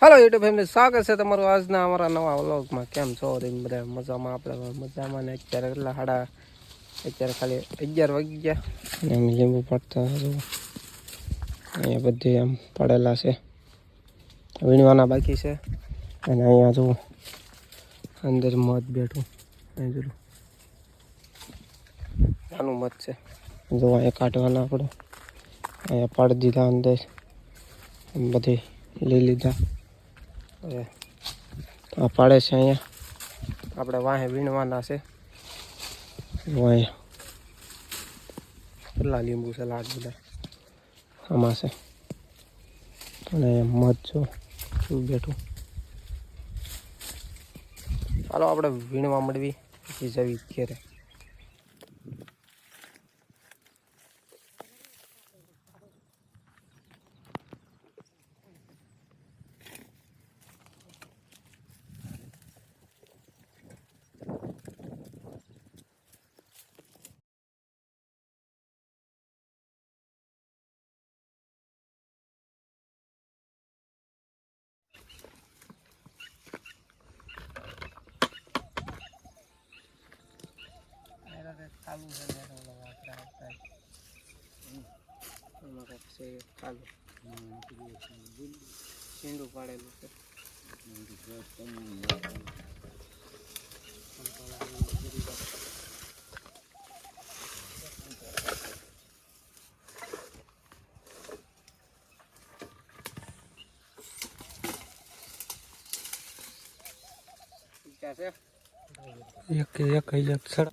Hello YouTube family स्वागत है તમારું આજના અમારા નવા વ્લોગમાં। કેમ છો બધા મજામાં? આપણે મજામાં ને અત્યારે કેટલા અત્યારે ખાલી 11 વાગી ગયા અને અમે લીંબુ પડતા અહીંયા બધી આમ પડેલા છે, વીણવાના બાકી છે। અને અહીંયા જો અંદર મધ બેઠું અહીં જોયું આનું મધ છે, જો અહીંયા કાઢવાના આપણે અહીંયા પાડી દીધા અંદર બધી લઈ લીધા। આ પાડે છે અહીંયા આપણે વાહે વીણવાના છે। અહીંયા કેટલા લીંબુ છે, લાડ બધા આમાં છે અને મધ જો શું બેઠું। ચાલો આપણે વીણવા મળવી પછી જવી ઘેરે। ચાલુ છે ચાલુ સીંડું પાડેલું છે। એક છડ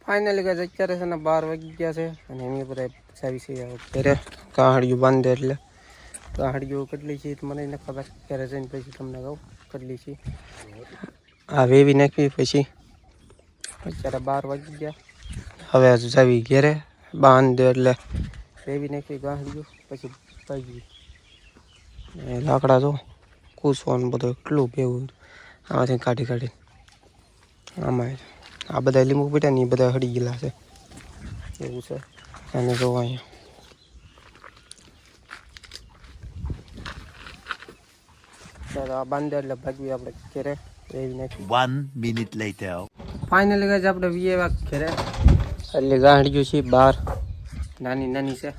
फाइनली गाइस અત્યારે છે ને 12 વાગી ગયા છે અને એની બધા ચાવી છે ઘરે કાહડિયું બાંધે એટલે કાહડિયું કેટલી છે મને ન ખબર, ઘરે જઈને પછી તમને કહું કેટલી છે। આ વેવી નાખવી પછી અત્યારે 12 વાગી ગયા, હવે ચાવી ઘરે બાંધે એટલે વેવી નાખવી કાહડિયું પછી ભાગી લાકડા જો કૂસવાનું બધું એટલું ભેવું આમાંથી કાઢી આમાં આ બધા લીંબુ પડ્યા ને એ બધા હળી ગયેલા છે એવું છે। અને જો અહીંયા આ બાંધે એટલે ભાગવી આપણે ઘરે એવી નાખી। 1 minute later ફાઇનલી ગાઈસ આપણે વીએવા ઘરે એટલે ગાંઠિયું છે 12 નાની નાની છે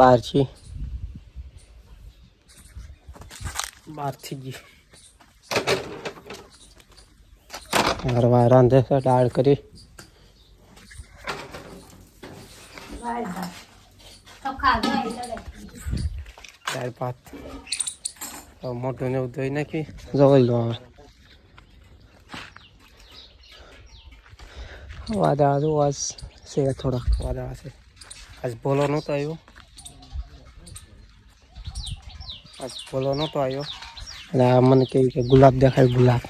12 છે 12 થઈ ગઈ। હરવા રાંધે છે દાળ કરી દાળ ભાત મોટું ને એવું ધોઈ નાખી જોઈ લો। હવે વાદળા જો આજ છે થોડાક વાદળા છે, આજ ભોલો નહોતો આવ્યો, એટલે આ મને કહ્યું કે ગુલાબ દેખાય ગુલાબ,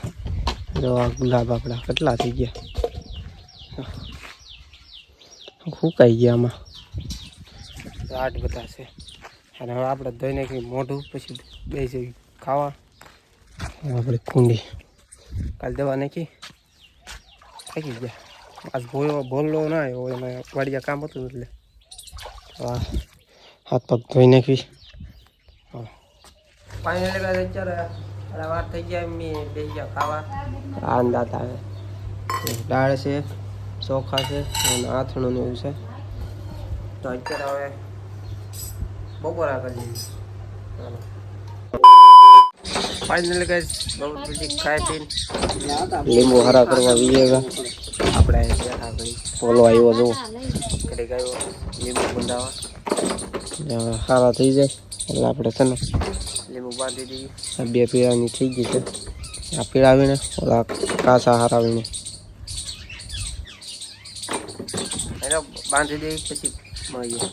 જો આ ગુલાબ આપણા કેટલા થઈ ગયા સુકાઈ ગયા, આમાં આટ બધા છે। અને હવે આપણે ધોઈ નાખી મોઢું પછી બે જઈ ખાવા। આપણે કુંડી કાલ દવા નાખી થાકી ગયા, આજ ભોલો ના આવ્યો એમાં વાડિયા કામ હતું એટલે હાથ પગ ધોઈ નાખી। ફાઇનલી અત્યારે વાર થઈ ગયા મેં બે ગયા ખાવા। આ દાંત આવે દાળ છે, ચોખા છે અને આથણું ને એવું છે। તો અત્યારે હવે બપોરા કરી ફાઇનલી ગાઈસ બહુ બધી ખાઈ પીને લીંબુ હરા કરવા વીએવા આપણે બેઠા કરી ફોલો આવ્યો જો ઘડીક આવ્યો લીંબુ બંધાવા સારા થઈ જાય એટલે આપણે છે ને લીંબુ બાંધી દઈએ। બે પીળાની થઈ ગઈ છે, આ પીળાવીને ઓલા કાચા હરાવીને એને બાંધી દઈએ પછી મળીએ।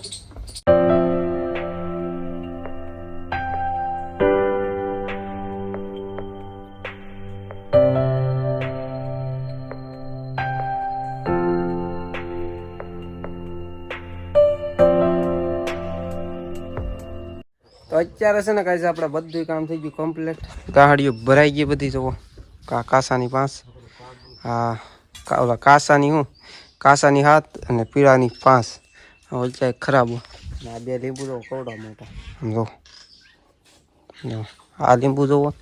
તો અત્યારે છે ને ગાઈસ આપણે બધું કામ થઈ ગયું કમ્પ્લીટ, ગાડીઓ ભરાઈ ગઈ બધી, જુઓ કાસાની પાંચ, હા ઓલા કાસાની હું કાસાની 7 અને પીળાની 5 ઓલચા ખરાબ અને આ 2 લીંબુ તો કવડા મોટા જો આ લીંબુ જોવો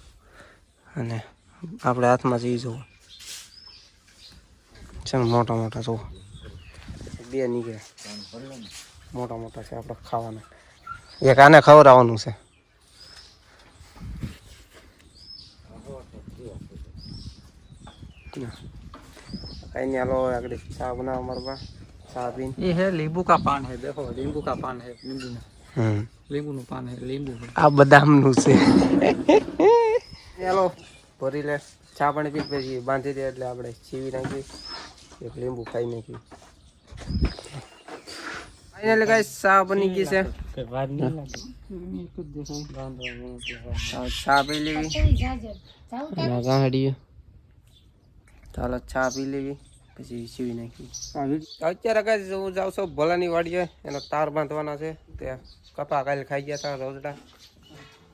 અને આપણે હાથમાં જઈ જોવો છે ને મોટા મોટા જોવો 2 નીકળે મોટા મોટા છે આપણે ખાવાના એક આને ખવડાવવાનું છે कहीं नहीं आलो अगले चाय बना हमारे पास चाय पीन ये है नींबू का पान है देखो नींबू का पान है नींबू में नींबू નું પાન है नींबू આ બદામ નું છે ચાલો ભરી લે ચા પાણી પી પછી બાંધી દે એટલે આપણે ચીવી નાખી એક લીંબુ ખાઈ નાખી ફાઇનલી ગાઈસ ચા બની ગઈ છે ચા પી લેવી ગાંડી ચાલો ચા પી લેવી પછી સીવી નાખી અત્યારે કાંઈ હું જાઉં છું ભોલાની વાડીએ એનો તાર બાંધવાના છે ત્યાં કપા કાલે ખાઈ ગયા હતા રોજડા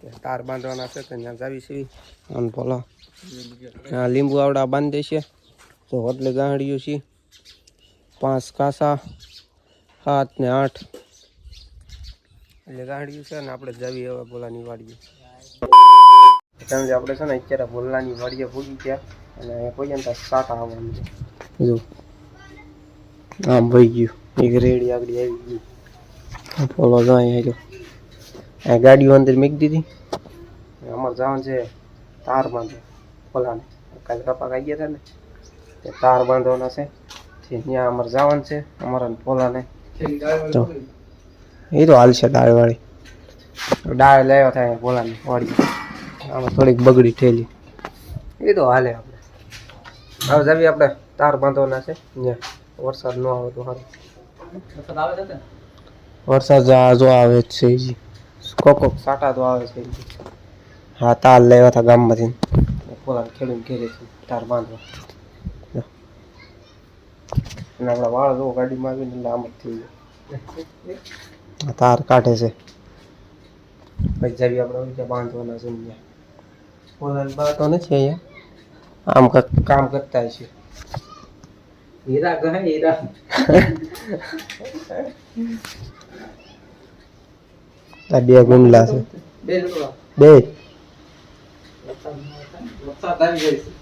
ત્યાં તાર બાંધવાના છે ત્યાં જાવી સીવી અને ભોલા હા લીંબુ આવડા બાંધી દેશે તો એટલે ગાંડિયું છે 5 કાસા 7 ને 8 એટલે ગાંડિયું છે ને આપણે જાવી હવે ભોલાની વાડીએ આપણે છે ને અત્યારે ભોલાની વાડીએ પૂગી ગયા અને કોઈ જનતા સાટા આવવાનું છે જો આમ ભાઈ ગયું એક રેડી આગળ આવી ગઈ ફોલો જાય જો આ ગાડીઓ અંદર મૂકી દીધી અમારે જવાનું છે તાર બાંધવા ફોલાને કાલે કપા ખાઈ ગયા હતા ને તે તાર બાંધવાના છે ત્યાં અમારે જવાનું છે અમારા ફોલાને તો એ તો હાલ છે દાળવાળી દાળ લેવા થાય ફોલાની વાળી આમાં થોડીક બગડી ઠેલી એ તો હાલે આપણે હવે જાવી આપણે તાર બાંધવાના છે ત્યાં વરસાદ ન આવે તો સારું વરસાદ જો આવે જ છે જી કોક સાટા તો આવે છે હા તાર લેવા હતા ગામમાંથી પોલાને ખેડૂને ઘેરે છે તાર બાંધવા અને આપણા વાળ જો ગાડીમાં આવીને એટલે આમ જ થઈ જાય તાર કાઢે છે પછી જાવી આપણે બાંધવાના છે ત્યાં પોલાને બાંધતો નથી અહીંયા આમ કામ કરતા છે હીરા કહે હીરા આ 2 ગુમલા છે 2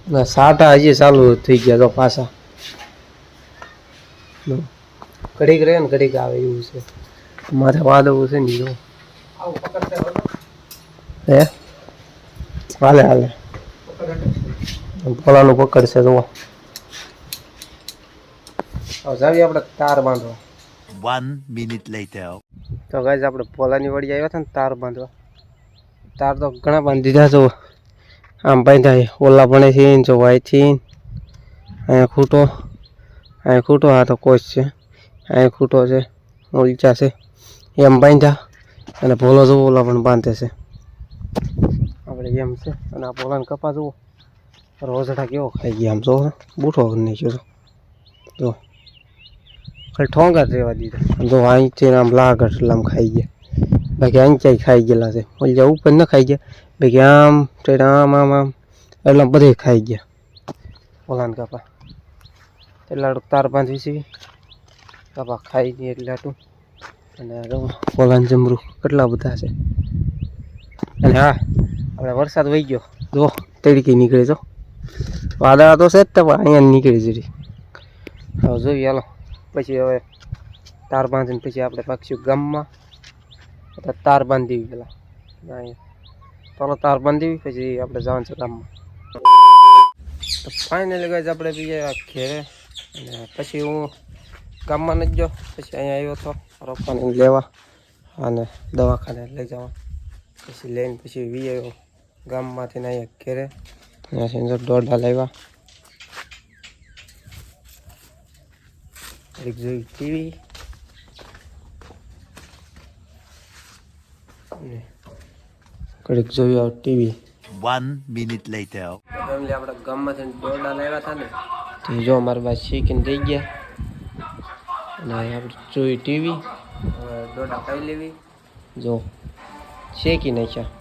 ના સાટા હજી ચાલુ થઈ ગયા તો પાછા ઘડીક રહે ને ઘડીક આવે એવું છે મારે વાદવું છે ને જો હે હાલે હાલે પોલાનું પકડશે જુઓ જાવી આપણે તાર બાંધવા 1 minute later તો ગાઈસ આપણે પોલાની વળી આવ્યા હતા ને તાર બાંધવા તાર તો ઘણા બાંધી દીધા જો આમ બાંધાય ઓલા ભણે છે જો વાયથી અહીંયા ખૂટો આ તો કોચ છે અહીંયા ખૂટો છે ઉલચા છે એમ બાંધ્યા અને ભોલો જવો ઓલા પણ બાંધે છે આપણે એમ છે અને આ પોલાને કપા જુઓ રોજડા કેવો ખાઈ ગયા આમ જો બૂઠો નાખ્યો જો ખાલી ઠોંગા જ રહેવા દીધા જો અહીંથી આમ લાગટ એટલે આમ ખાઈ ગયા બાકી અહીં ખાઈ ગયેલા છે ઓલી ઉપર ન ખાઈ ગયા બાકી આમ આમ આમ આમ એટલે બધે ખાઈ ગયા પોલાને કપા એટલા તાર બાંધવી છે કપા ખાઈ ગઈ એટલે આટલું અને પોલાને જમરું કેટલા બધા છે અને હા આપણે વરસાદ વહી ગયો જો તડકી નીકળે જો વાદળા તો છે જ તો અહીંયા નીકળી જરી હવે જોઈએ હાલો પછી હવે તાર બાંધીને પછી આપણે પાકશું ગામમાં તાર બાંધી પેલા ચાલો તાર બાંધી પછી આપણે જવાનું છે ગામમાં તો ફાઇનલી ગઈ આપણે બીજા ઘેરે અને પછી હું ગામમાં નથી ગયો પછી અહીંયા આવ્યો હતો રોપવાને લેવા અને દવાખાને લઈ જવા પછી લઈને પછી વી આવ્યો ગામમાંથી અહીંયા ઘેરે ત્યાંથી દોડા લાવ્યા એક જોઈ ટીવી કડીક જોયું ટીવી 1 minute later ફેમિલી આપણે ગામમાંથી દોડા લાવ્યા હતા ને તો જો અમારી પાસે શીખીને દઈ ગયા અને આપણે જોઈ ટીવી દોડા ખાઈ લેવી જો શેકી નાખ્યા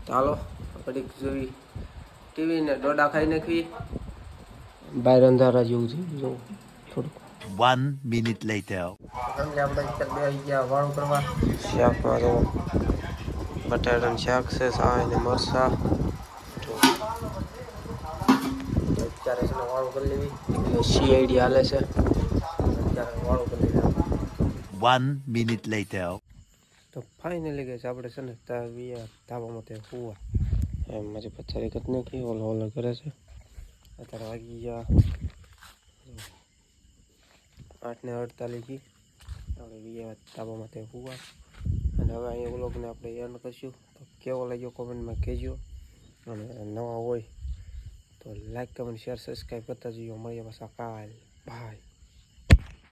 ચાલો ઘડીક જોઈ ટીવી ને દોડા ખાઈ નાખવી બહાર અંધારા જેવું છે જો થોડુંક. 1 minute later. સમજે આપણે અત્યારે બે આવી ગયા વાળું કરવા. શાકમાં જો બટાટાનું શાક છે, સાય ને મરસા. અત્યારે છે ને વાળું કરી લેવી એટલે સીઆઈડી હાલે છે. અત્યારે વાળું કરી લેવી. 1 minute later. તો ફાઇનલી ગઈ છે આપણે છે ને ધાબામાં તે હુવા એમ મારી પથારી કત નાખી ઓલો કરે છે. અત્યારે વાગી ગયા 8:48 આપણે ધાબામાં તે હુવા. અને હવે અહીંયા વ્લોગને આપણે એન્ડ કરીશું. તો કેવો લાગ્યો કોમેન્ટમાં કહેજો. અને નવા હોય તો લાઈક કમેન્ટ શેર સબસ્ક્રાઈબ કરતા જઈએ. મળીએ પાછા કાલ. બાય.